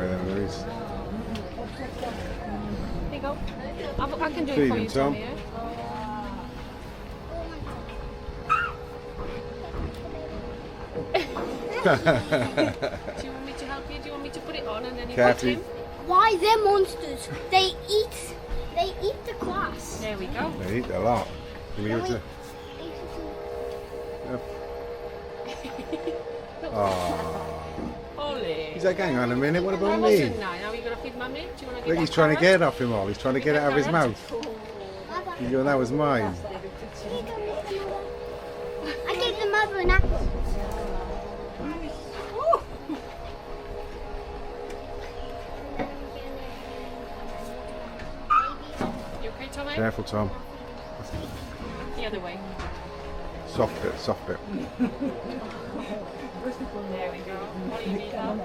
anyway then, Louise. Here you go. I can do Feed it for him, you, Tom. Tommy, yeah? Do you want me to help you? Do you want me to put it on and then you put him? Why they're monsters? They eat the grass. There we go. They eat a lot. Can we give it to... Oh. Ollie. He's like, hang on a minute, what That about wasn't me? nice. Now you're going to feed Mummy? Do you want to give Look, that he's trying to carrot? get it off him all. He's trying to get it out of his mouth. He's going, that was mine. I gave the mother an apple. You okay, Tommy? Careful, Tom. The other way. Soft bit, soft bit. There we go. What do you need, love?